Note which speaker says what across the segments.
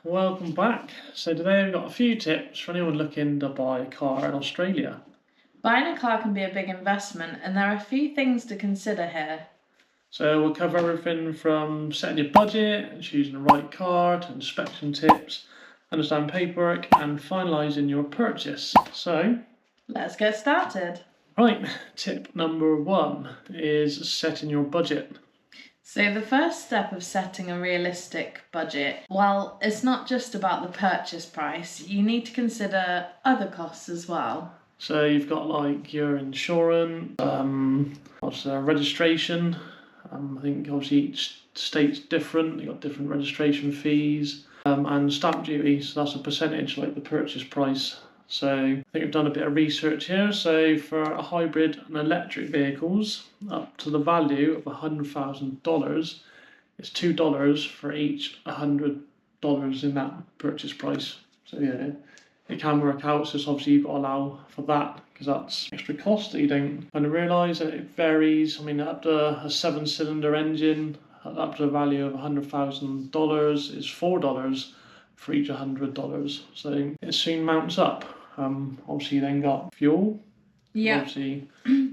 Speaker 1: welcome back. So today we've got a few tips for anyone looking to buy a car in Australia.
Speaker 2: Buying a car can be a big investment, and there are a few things to consider here.
Speaker 1: So we'll cover everything from setting your budget, choosing the right car, to inspection tips, understand paperwork, and finalising your purchase. So,
Speaker 2: Let's get started.
Speaker 1: right, tip number 1 is setting your budget.
Speaker 2: So the first step of setting a realistic budget, well, it's not just about the purchase price. You need to consider other costs as well.
Speaker 1: So you've got like your insurance, what's the registration. I think obviously each state's different. You've got different registration fees and stamp duty. So that's a percentage like the purchase price. So I think we've done a bit of research here. So for a hybrid and electric vehicles, up to the value of $100,000, it's $2 for each $100 in that purchase price. So yeah, it can work out. So obviously you've got to allow for that because that's extra cost that you don't kind of realise. It varies. I mean, up to a 7-cylinder engine, up to a value of $100,000 is $4 for each $100. So it soon mounts up. Obviously you then got fuel.
Speaker 2: Yeah.
Speaker 1: Obviously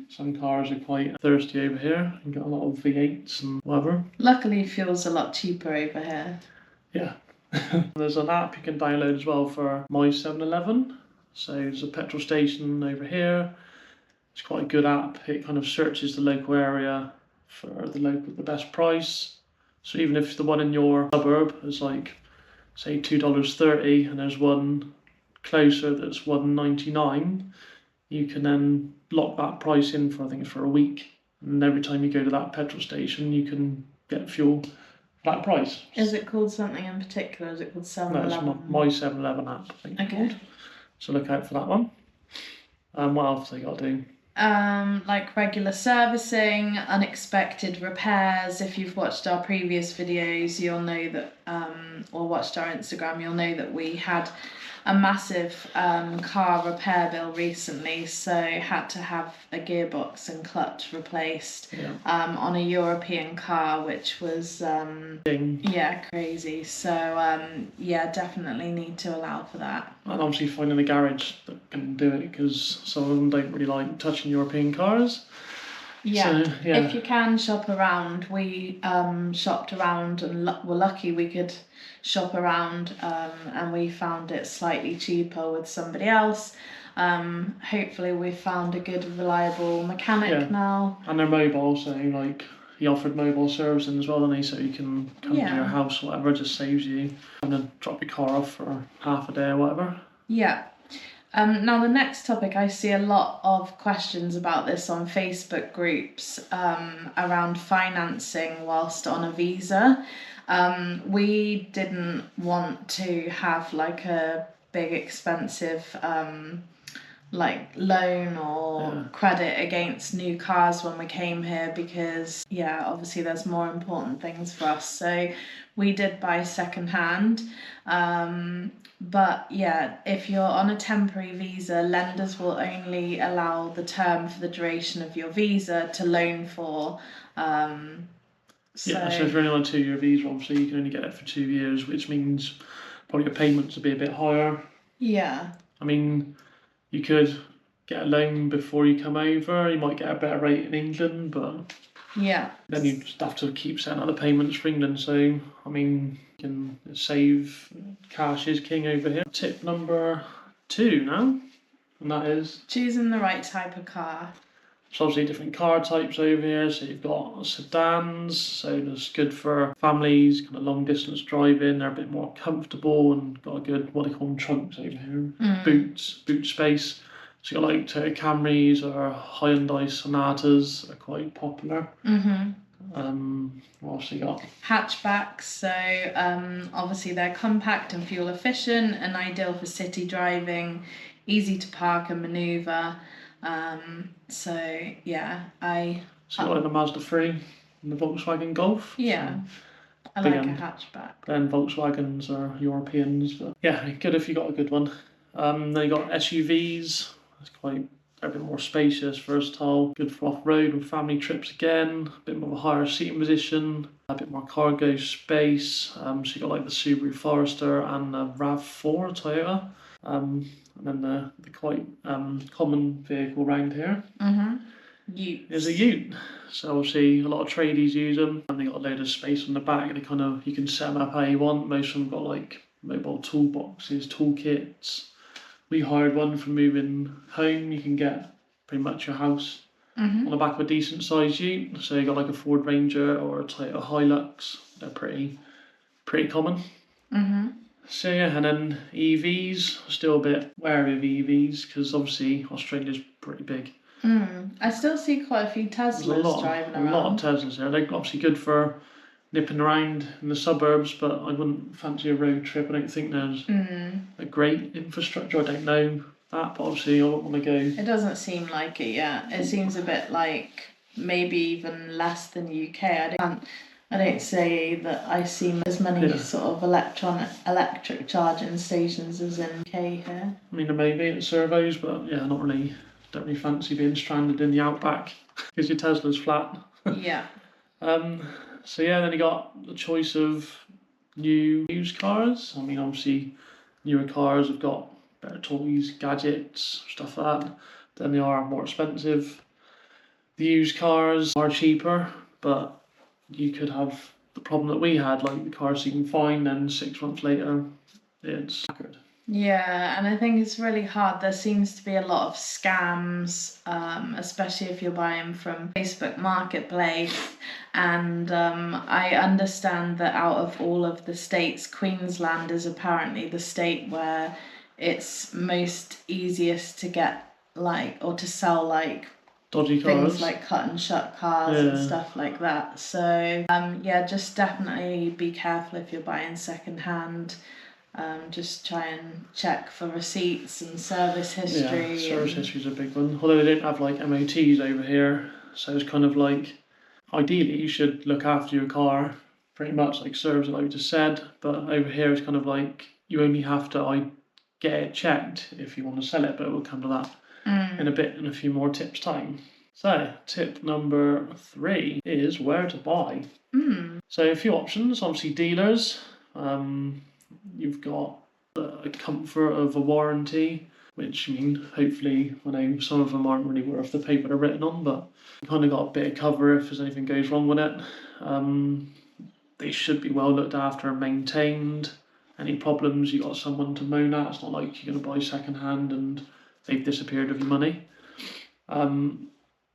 Speaker 1: some cars are quite thirsty over here. You've got a lot of V8s and whatever.
Speaker 2: Luckily, fuel's a lot cheaper over here.
Speaker 1: Yeah. There's an app you can download as well for My 7-Eleven. So there's a petrol station over here. It's quite a good app. It kind of searches the local area for the best price. So even if the one in your suburb is like, say, $2.30 and there's one closer that's $1.99, you can then lock that price in for, I think it's for a week. And every time you go to that petrol station, you can get fuel that price.
Speaker 2: Is it called something in particular? Is it called 7-Eleven?
Speaker 1: No, it's My 7-Eleven app, I think.
Speaker 2: Okay.
Speaker 1: So look out for that one. What else they got to do?
Speaker 2: Like regular servicing, unexpected repairs. If you've watched our previous videos, you'll know that, or watched our Instagram, you'll know that we had a massive car repair bill recently, so had to have a gearbox and clutch replaced on a European car, which was crazy. So definitely need to allow for that.
Speaker 1: And obviously finding a garage that can do it, because some of them don't really like touching European cars.
Speaker 2: Yeah.
Speaker 1: So, yeah.
Speaker 2: If you can shop around, we shopped around and were lucky we could shop around, and we found it slightly cheaper with somebody else. Hopefully we found a good reliable mechanic now.
Speaker 1: And they're mobile, so like he offered mobile servicing as well, didn't he? So you can come to your house or whatever. It just saves you and then drop your car off for half a day or whatever.
Speaker 2: Yeah. Now the next topic, I see a lot of questions about this on Facebook groups around financing whilst on a visa. We didn't want to have like a big expensive loan or credit against new cars when we came here, because obviously there's more important things for us. So we did buy secondhand. But if you're on a temporary visa, lenders will only allow the term for the duration of your visa to loan for.
Speaker 1: So if you're only on a 2-year visa, obviously you can only get it for 2 years, which means probably your payments will be a bit higher.
Speaker 2: Yeah.
Speaker 1: I mean, you could get a loan before you come over. You might get a better rate in England, but then you just have to keep setting up the payments for England. So, I mean, you can save. Cash is king over here. Tip number 2 now, and that is
Speaker 2: choosing the right type of car.
Speaker 1: So obviously different car types over here. So you've got sedans, so that's good for families, kind of long distance driving. They're a bit more comfortable and got a good, what they call them, trunks over here. Boot space. So you've got like Toyota Camrys or Hyundai Sonatas are quite popular. What else you got? Hatchbacks.
Speaker 2: So obviously they're compact and fuel efficient and ideal for city driving, easy to park and manoeuvre. So you got
Speaker 1: like the Mazda 3 and the Volkswagen Golf.
Speaker 2: Yeah. So I like a hatchback.
Speaker 1: Then Volkswagens are Europeans, but good if you got a good one. Then you got SUVs. That's quite They're a bit more spacious, versatile, good for off-road and family trips again. A bit more of a higher seating position, a bit more cargo space. So you got like the Subaru Forester and the RAV4 Toyota. And then the quite common vehicle around here is a ute. So obviously a lot of tradies use them, and they got a load of space on the back. They you can set them up how you want. Most of them got like mobile toolboxes, toolkits. We hired one for moving home. You can get pretty much your house on the back of a decent sized ute. So you got like a Ford Ranger or a Toyota Hilux. They're pretty common. So yeah, and then EVs. Still a bit wary of EVs because obviously Australia's pretty big.
Speaker 2: I still see quite a few Teslas driving around.
Speaker 1: A lot of Teslas there. They're obviously good for nipping around in the suburbs, but I wouldn't fancy a road trip. I don't think there's a great infrastructure. I don't know that, but obviously I wouldn't want to go.
Speaker 2: It doesn't seem like it yet. It seems a bit like maybe even less than UK. I don't say that I see as many sort of electric charging stations as in UK here.
Speaker 1: I mean, there may be at servos, but yeah, not really. Don't really fancy being stranded in the outback because your Tesla's flat.
Speaker 2: Yeah.
Speaker 1: So yeah, then you got the choice of new used cars. I mean, obviously, newer cars have got better toys, gadgets, stuff like that. Then they are more expensive. The used cars are cheaper, but you could have the problem that we had, like the car seemed fine, then 6 months later, it's knackered.
Speaker 2: Yeah, and I think it's really hard. There seems to be a lot of scams, especially if you're buying from Facebook Marketplace. And I understand that out of all of the states, Queensland is apparently the state where it's most easiest to get or to sell
Speaker 1: dodgy cars.
Speaker 2: Things like cut and shut cars and stuff like that. So yeah, just definitely be careful if you're buying second-hand. Just try and check for receipts and service history.
Speaker 1: Yeah, service history's a big one. Although they don't have like MOTs over here, so it's kind of like, ideally you should look after your car, pretty much like service it like we just said, but over here it's kind of like you only have to get it checked if you want to sell it, but we'll come to that in a few more tips time. So tip number 3 is where to buy. So a few options, obviously dealers. You've got the comfort of a warranty, which I mean, hopefully, I know some of them aren't really worth the paper they're written on, but you kind of got a bit of cover if there's anything goes wrong with it. They should be well looked after and maintained. Any problems, you got someone to moan at. It's not like you're going to buy second hand and they've disappeared with your money.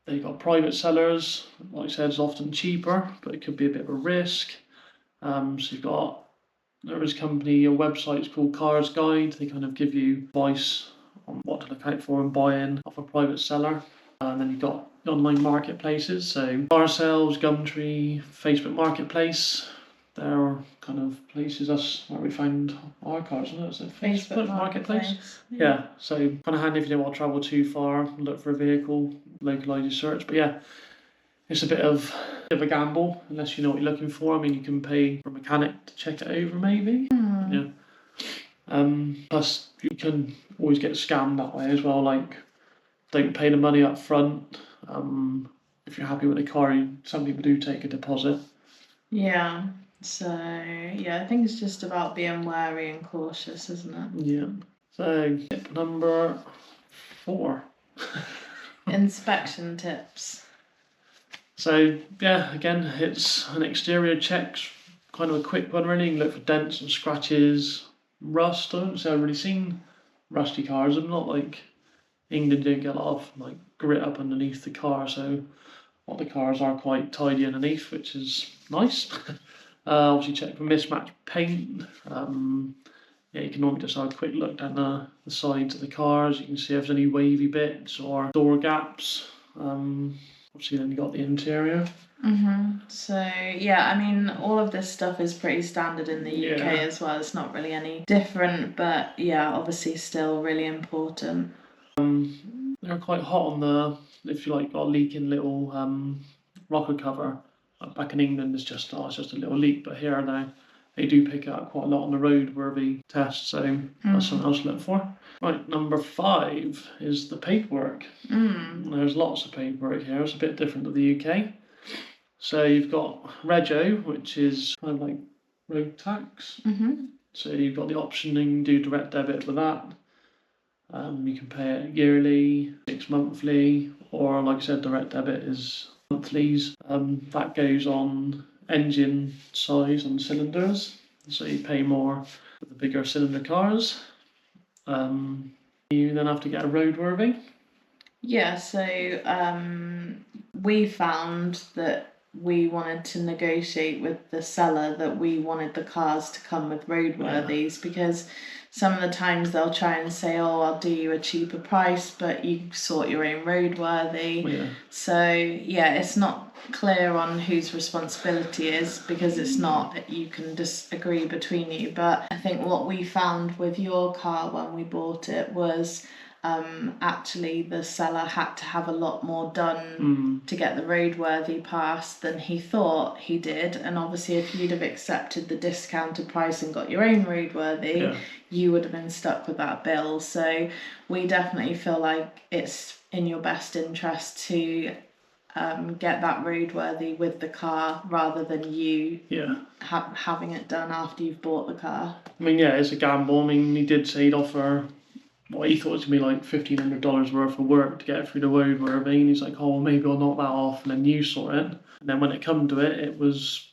Speaker 1: They've got private sellers, like I said, it's often cheaper, but it could be a bit of a risk. So you've got, there is a company, a website called Cars Guide. They kind of give you advice on what to look out for and buying off a private seller. And then you've got online marketplaces, so car sales, Gumtree, Facebook Marketplace. They're kind of places that's where we find our cars, isn't it? Is it Facebook Marketplace? Yeah, so kind of handy if you don't want to travel too far, look for a vehicle, localise your search. But yeah, it's a bit of a gamble unless you know what you're looking for. I mean, you can pay for a mechanic to check it over, maybe. Yeah. Plus, you can always get scammed that way as well. Like, don't pay the money up front. If you're happy with the car, some people do take a deposit.
Speaker 2: Yeah. So yeah, I think it's just about being wary and cautious, isn't it?
Speaker 1: Yeah. So tip number 4.
Speaker 2: Inspection tips.
Speaker 1: So yeah, again, it's an exterior check, kind of a quick one really. You can look for dents and scratches, rust. I don't say I've really seen rusty cars. I'm not like England, don't get a lot of like grit up underneath the car, so a lot of the cars are quite tidy underneath, which is nice. Obviously check for mismatched paint. Yeah, you can normally just have a quick look down the sides of the cars. You can see if there's any wavy bits or door gaps. Obviously then you got the interior.
Speaker 2: So yeah, I mean, all of this stuff is pretty standard in the UK as well. It's not really any different, but yeah, obviously still really important.
Speaker 1: They're quite hot on if you like, got a leaking little rocker cover. Back in England, it's just a little leak, but here now they do pick up quite a lot on the roadworthy test, so that's something else to look for. Right, number 5 is the paperwork. There's lots of paperwork here. It's a bit different to the UK. So you've got Rego, which is kind of like road tax. So you've got the option you can do direct debit with that. You can pay it yearly, 6 monthly, or like I said, direct debit is monthlies. That goes on engine size and cylinders, so you pay more for the bigger cylinder cars. You then have to get a roadworthy.
Speaker 2: Yeah, so we found that we wanted to negotiate with the seller that we wanted the cars to come with roadworthies, because some of the times they'll try and say, oh, I'll do you a cheaper price, but you sort your own roadworthy.
Speaker 1: Yeah.
Speaker 2: So yeah, it's not clear on whose responsibility is, because it's not, you can just agree between you. But I think what we found with your car when we bought it was actually the seller had to have a lot more done to get the roadworthy pass than he thought he did. And obviously if you'd have accepted the discounted price and got your own roadworthy, you would have been stuck with that bill. So we definitely feel like it's in your best interest to get that roadworthy with the car rather than you having it done after you've bought the car.
Speaker 1: I mean, yeah, it's a gamble. I mean, he did say he'd offer, well, he thought it was going to be like $1,500 worth of work to get through the roadworthy, and he's like, oh, well, maybe I'll knock that off and then you sort it. And then when it come to it, it was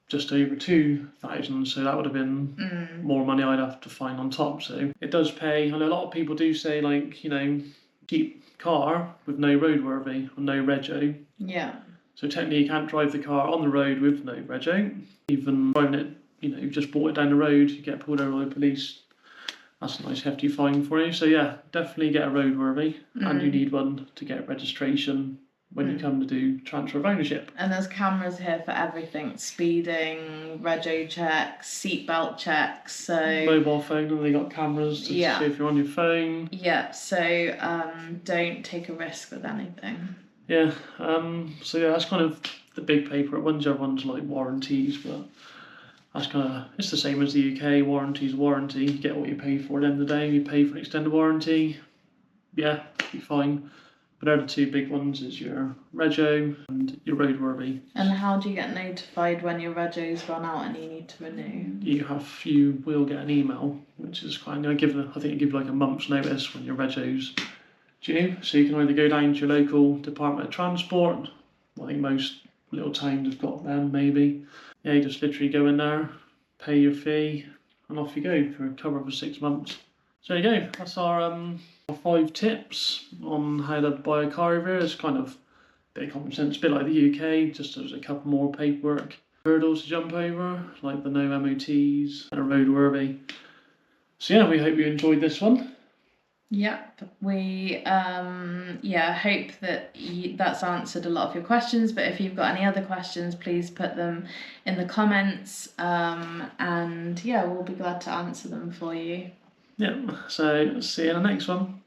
Speaker 1: just over 2,000, so that would have been more money I'd have to find on top. So it does pay. I know a lot of people do say, like, you know, cheap car with no roadworthy or no rego.
Speaker 2: Yeah.
Speaker 1: So technically you can't drive the car on the road with no rego. Even driving it, you know, you've just bought it down the road, you get pulled over by the police, that's a nice hefty fine for you. So yeah, definitely get a roadworthy, and you need one to get registration when you come to do transfer of ownership.
Speaker 2: And there's cameras here for everything: speeding, rego checks, seatbelt checks. So
Speaker 1: mobile phone, and they got cameras to see if you're on your phone.
Speaker 2: Yeah, so don't take a risk with anything.
Speaker 1: Yeah, so yeah, that's kind of the big paper. One's other ones like warranties, but that's kind of, it's the same as the UK. Warranty's warranty. You get what you pay for at the end of the day. You pay for an extended warranty, yeah, you're fine. But they're the two big ones, is your rego and your roadworthy.
Speaker 2: And how do you get notified when your rego's run out and you need to renew?
Speaker 1: You will get an email, which is quite, I think it gives like a month's notice when your rego's due. So you can either go down to your local Department of Transport. I think most little towns have got them, maybe. Yeah, you just literally go in there, pay your fee, and off you go for a cover for 6 months. So there you go. That's our 5 tips on how to buy a car over here. It's kind of a bit of common sense, a bit like the UK, just there's a couple more paperwork hurdles to jump over, like the no MOTs and a roadworthy. So yeah, we hope you enjoyed this one.
Speaker 2: Yep, we hope that that's answered a lot of your questions, but if you've got any other questions, please put them in the comments, and yeah, we'll be glad to answer them for you.
Speaker 1: Yeah, so see you in the next one.